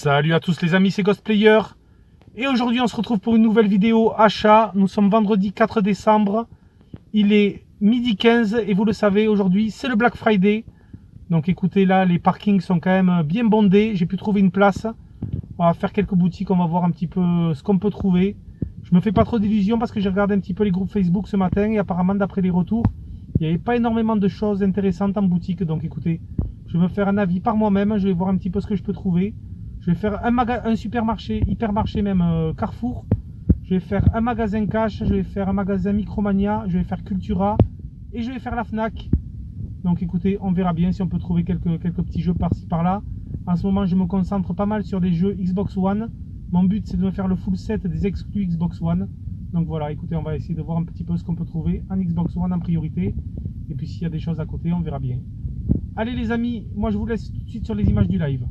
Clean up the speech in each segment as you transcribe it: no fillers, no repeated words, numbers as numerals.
Salut à tous les amis, c'est Ghostplayer. Et aujourd'hui on se retrouve pour une nouvelle vidéo achat. Nous sommes vendredi 4 décembre. Il est midi 15 et vous le savez, aujourd'hui c'est le Black Friday. Donc écoutez, là les parkings sont quand même bien bondés. J'ai pu trouver une place. On va faire quelques boutiques, on va voir un petit peu ce qu'on peut trouver. Je me fais pas trop d'illusions parce que j'ai regardé un petit peu les groupes Facebook ce matin. Et apparemment d'après les retours, il n'y avait pas énormément de choses intéressantes en boutique. Donc écoutez, je vais me faire un avis par moi-même. Je vais voir un petit peu ce que je peux trouver. Je vais faire un supermarché, hypermarché même, Carrefour. Je vais faire un magasin Cash, je vais faire un magasin Micromania, je vais faire Cultura et je vais faire la Fnac. Donc écoutez, on verra bien si on peut trouver quelques petits jeux par-ci par-là. En ce moment, je me concentre pas mal sur des jeux Xbox One. Mon but, c'est de me faire le full set des exclus Xbox One. Donc voilà, écoutez, on va essayer de voir un petit peu ce qu'on peut trouver en Xbox One en priorité. Et puis s'il y a des choses à côté, on verra bien. Allez les amis, moi je vous laisse tout de suite sur les images du live.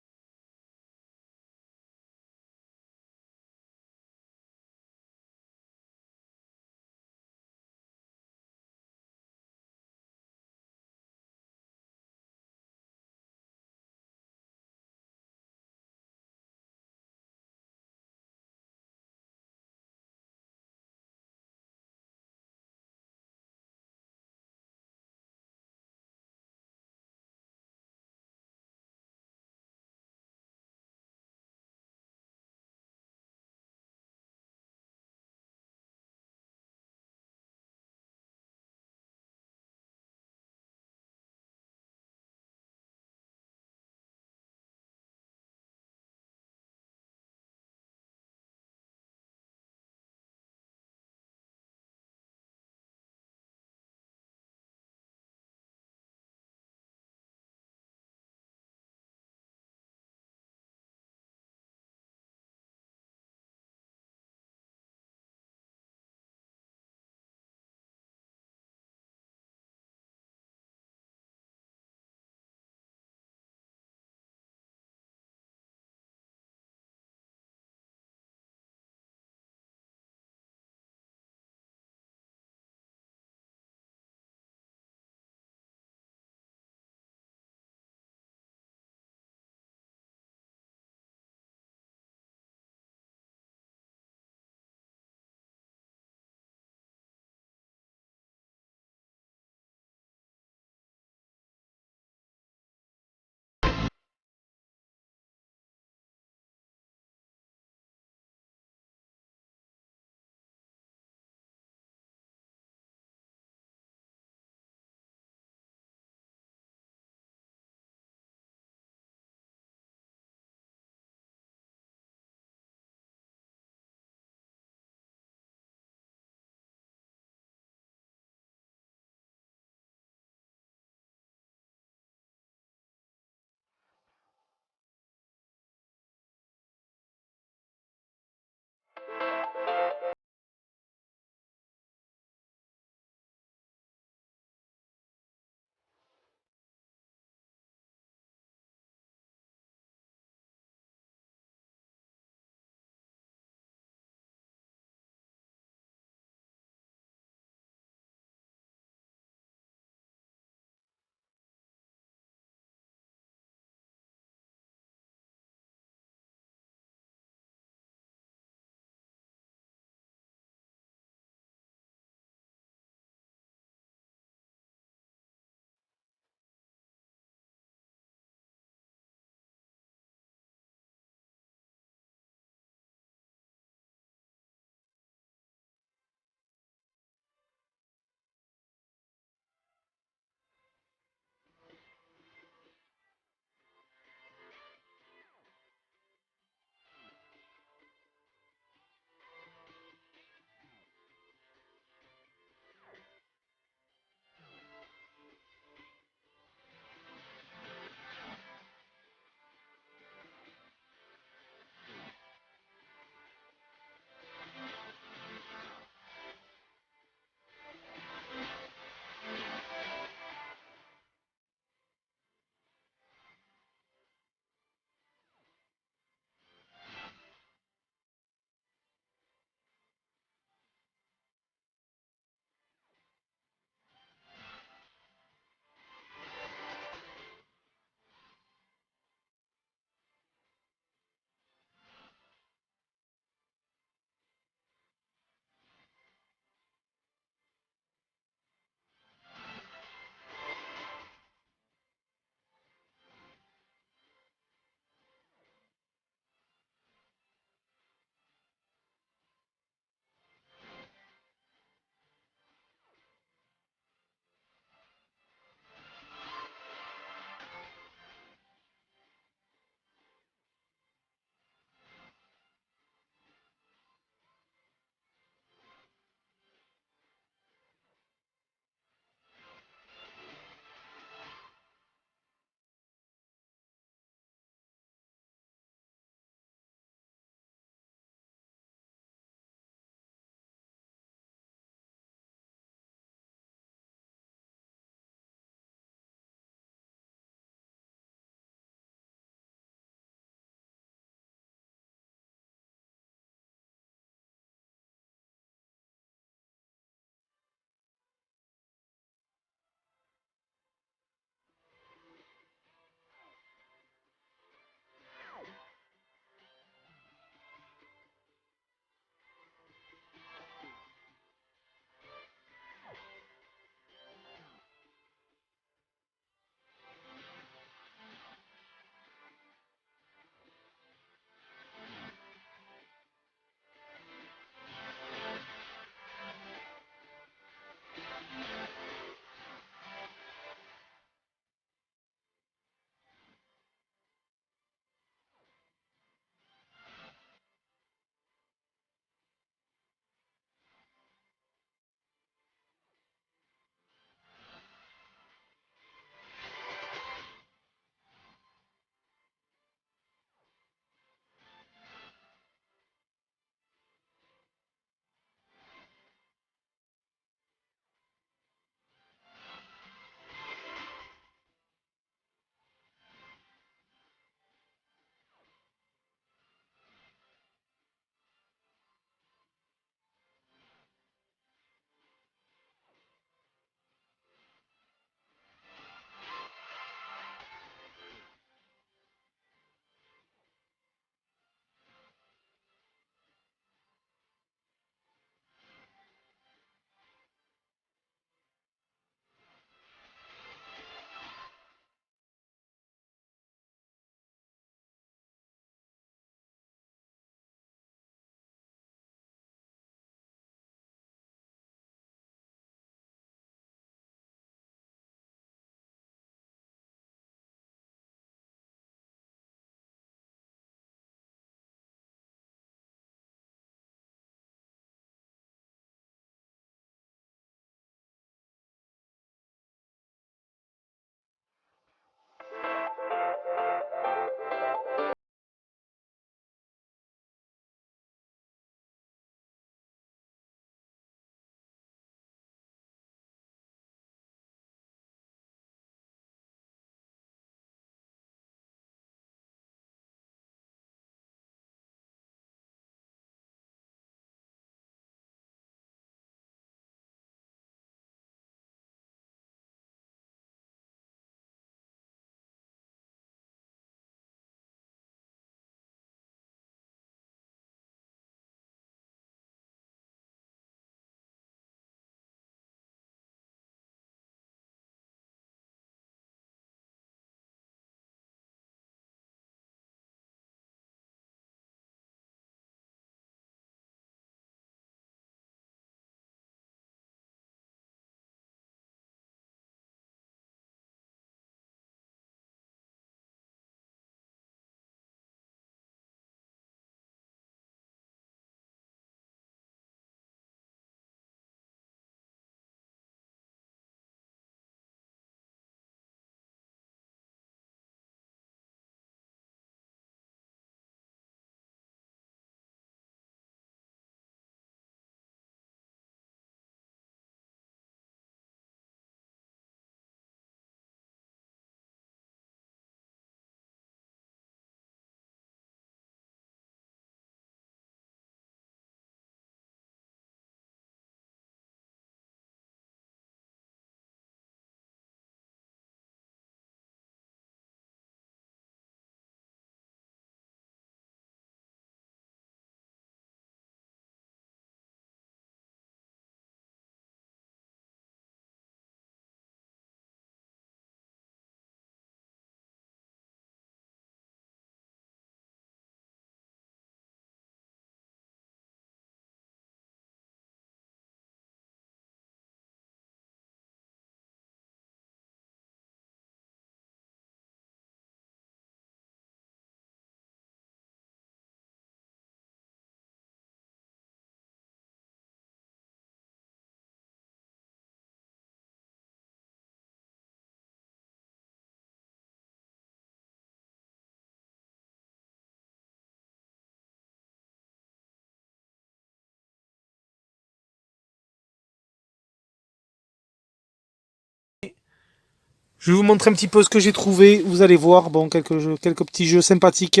Je vais vous montrer un petit peu ce que j'ai trouvé. Vous allez voir, bon, quelques petits jeux sympathiques.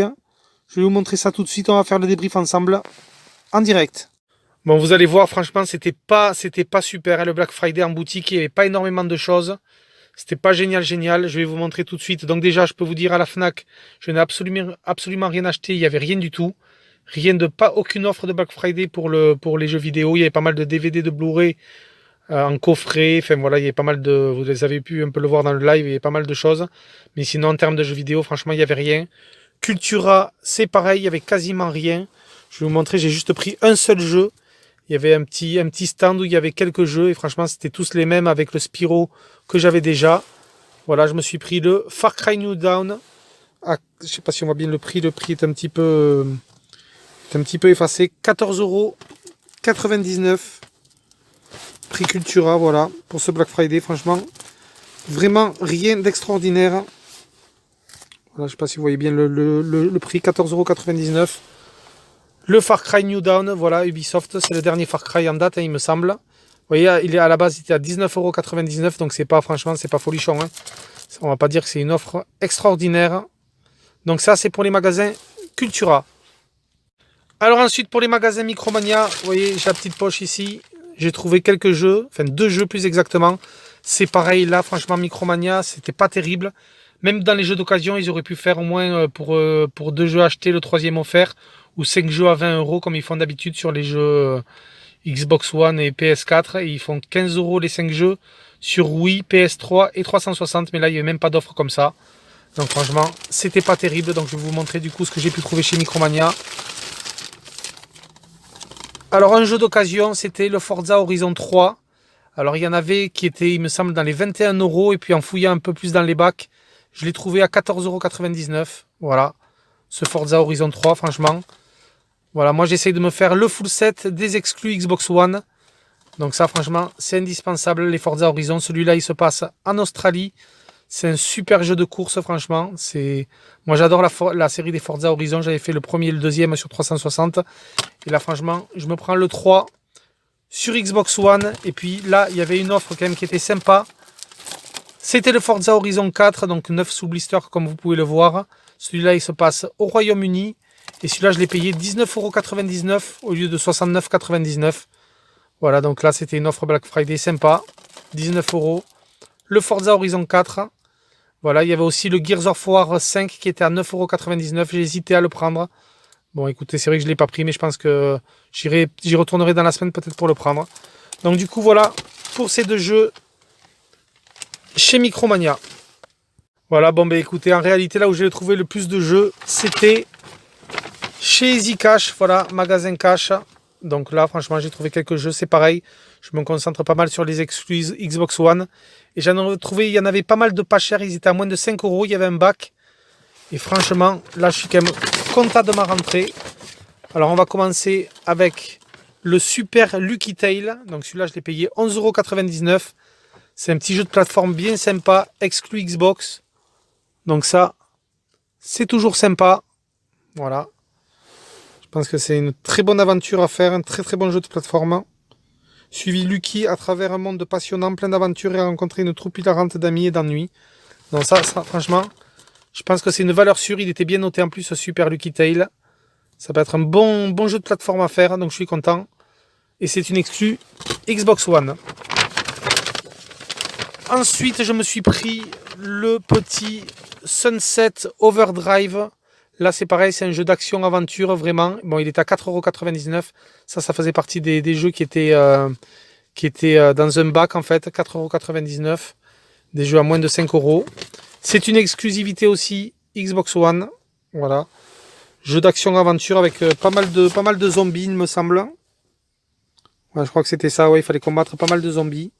Je vais vous montrer ça tout de suite. On va faire le débrief ensemble en direct. Bon, vous allez voir, franchement, c'était pas super. Hein, le Black Friday en boutique, il n'y avait pas énormément de choses. C'était pas génial. Je vais vous montrer tout de suite. Donc déjà, je peux vous dire à la Fnac, je n'ai absolument rien acheté. Il n'y avait rien du tout. Aucune offre de Black Friday pour les jeux vidéo. Il y avait pas mal de DVD, de Blu-ray en coffret. Enfin voilà, il y avait pas mal de... Vous les avez pu un peu le voir dans le live, il y avait pas mal de choses. Mais sinon, en termes de jeux vidéo, franchement, il n'y avait rien. Cultura, c'est pareil, il n'y avait quasiment rien. Je vais vous montrer, j'ai juste pris un seul jeu. Il y avait un petit stand où il y avait quelques jeux. Et franchement, c'était tous les mêmes avec le Spyro que j'avais déjà. Voilà, je me suis pris le Far Cry New Dawn. Ah, je sais pas si on voit bien le prix. Le prix est un petit peu effacé. 14,99 €. Prix Cultura, voilà, pour ce Black Friday, franchement. Vraiment rien d'extraordinaire. Voilà, je sais pas si vous voyez bien le prix, 14,99 €. Le Far Cry New Dawn, voilà, Ubisoft, c'est le dernier Far Cry en date, hein, il me semble. Vous voyez, à la base, il était à 19,99 €, donc c'est pas, franchement, c'est pas folichon. Hein. On va pas dire que c'est une offre extraordinaire. Donc ça, c'est pour les magasins Cultura. Alors ensuite, pour les magasins Micromania, vous voyez, j'ai la petite poche ici. J'ai trouvé quelques jeux, enfin 2 jeux plus exactement. C'est pareil, là, franchement, Micromania, c'était pas terrible. Même dans les jeux d'occasion, ils auraient pu faire au moins pour 2 jeux achetés, le 3e offert, ou 5 jeux à 20 € comme ils font d'habitude sur les jeux Xbox One et PS4. Et ils font 15 € les 5 jeux sur Wii, PS3 et 360. Mais là, il n'y avait même pas d'offre comme ça. Donc franchement, c'était pas terrible. Donc je vais vous montrer du coup ce que j'ai pu trouver chez Micromania. Alors un jeu d'occasion, c'était le Forza Horizon 3. Alors il y en avait qui étaient, il me semble, dans les 21 €. Et puis en fouillant un peu plus dans les bacs, je l'ai trouvé à 14,99 €. Voilà, ce Forza Horizon 3, franchement. Voilà, moi j'essaye de me faire le full set des exclus Xbox One. Donc ça, franchement, c'est indispensable, les Forza Horizon. Celui-là, il se passe en Australie. C'est un super jeu de course, franchement. Moi, j'adore la série des Forza Horizon. J'avais fait le premier et le deuxième sur 360. Et là, franchement, je me prends le 3 sur Xbox One. Et puis là, il y avait une offre quand même qui était sympa. C'était le Forza Horizon 4, donc 9 sous blister, comme vous pouvez le voir. Celui-là, il se passe au Royaume-Uni. Et celui-là, je l'ai payé 19,99 € au lieu de 69,99 €. Voilà, donc là, c'était une offre Black Friday sympa. 19 €. Le Forza Horizon 4. Voilà, il y avait aussi le Gears of War 5 qui était à 9,99 €. J'ai hésité à le prendre. Bon, écoutez, c'est vrai que je ne l'ai pas pris, mais je pense que j'y retournerai dans la semaine peut-être pour le prendre. Donc du coup, voilà, pour ces 2 jeux chez Micromania. Voilà, bon, ben écoutez, en réalité, là où j'ai trouvé le plus de jeux, c'était chez Easy Cash, voilà, magasin cash. Donc là, franchement, j'ai trouvé quelques jeux, c'est pareil. Je me concentre pas mal sur les exclus Xbox One. Et j'en ai trouvé, il y en avait pas mal de pas chers, ils étaient à moins de 5 €, il y avait un bac. Et franchement, là, je suis quand même content de ma rentrée. Alors, on va commencer avec le Super Lucky Tail. Donc celui-là, je l'ai payé 11,99 €. C'est un petit jeu de plateforme bien sympa, exclu Xbox. Donc ça, c'est toujours sympa. Voilà. Je pense que c'est une très bonne aventure à faire, un très très bon jeu de plateforme. Suivi Lucky à travers un monde passionnant, plein d'aventures et à rencontrer une troupe hilarante d'amis et d'ennuis. Donc ça, franchement, je pense que c'est une valeur sûre. Il était bien noté en plus, ce Super Lucky Tail. Ça peut être un bon jeu de plateforme à faire, donc je suis content. Et c'est une exclue Xbox One. Ensuite, je me suis pris le petit Sunset Overdrive. Là, c'est pareil, c'est un jeu d'action-aventure, vraiment. Bon, il est à 4,99 €. Ça faisait partie des jeux qui étaient dans un bac, en fait. 4,99 €. Des jeux à moins de 5 €. C'est une exclusivité aussi Xbox One. Voilà. Jeu d'action-aventure avec pas mal de zombies, il me semble. Ouais, je crois que c'était ça, ouais, il fallait combattre pas mal de zombies.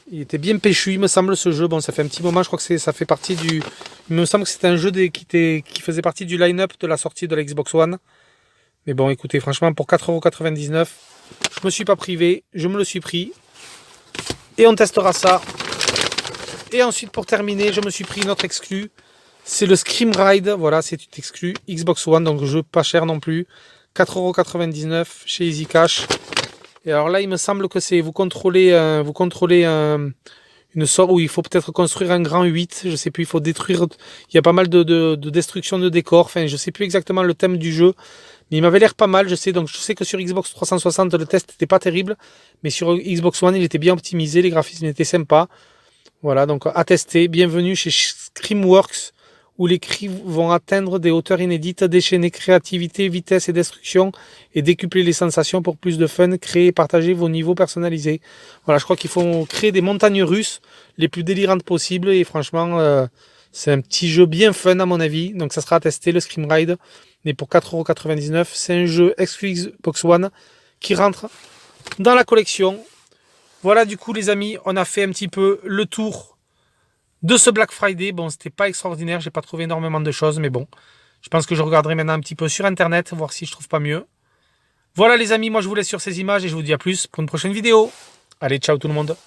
Il était bien péchu, il me semble, ce jeu. Bon, ça fait un petit moment, je crois que ça fait partie du... Il me semble que c'était un jeu qui faisait partie du line-up de la sortie de la Xbox One. Mais bon, écoutez, franchement, pour 4,99 €, je me suis pas privé, je me le suis pris. Et on testera ça. Et ensuite, pour terminer, je me suis pris une autre exclue. C'est le Scream Ride. Voilà, c'est une exclue Xbox One, donc jeu pas cher non plus. 4,99 € chez Easy Cash. Et alors là, il me semble que c'est vous contrôlez une sorte où il faut peut-être construire un grand 8, je sais plus, il faut détruire, il y a pas mal de destruction de décors, enfin je sais plus exactement le thème du jeu, mais il m'avait l'air pas mal, je sais, donc je sais que sur Xbox 360 le test n'était pas terrible, mais sur Xbox One il était bien optimisé, les graphismes étaient sympas, voilà, donc à tester, bienvenue chez Screamworks, où les cris vont atteindre des hauteurs inédites, déchaîner créativité, vitesse et destruction, et décupler les sensations pour plus de fun, créer et partager vos niveaux personnalisés. Voilà, je crois qu'il faut créer des montagnes russes les plus délirantes possibles, et franchement, c'est un petit jeu bien fun à mon avis, donc ça sera à tester, le Scream Ride, mais pour 4,99 €, c'est un jeu exclu Xbox One qui rentre dans la collection. Voilà, du coup les amis, on a fait un petit peu le tour de ce Black Friday. Bon, c'était pas extraordinaire, j'ai pas trouvé énormément de choses, mais bon, je pense que je regarderai maintenant un petit peu sur internet, voir si je trouve pas mieux. Voilà les amis, moi je vous laisse sur ces images et je vous dis à plus pour une prochaine vidéo. Allez, ciao tout le monde.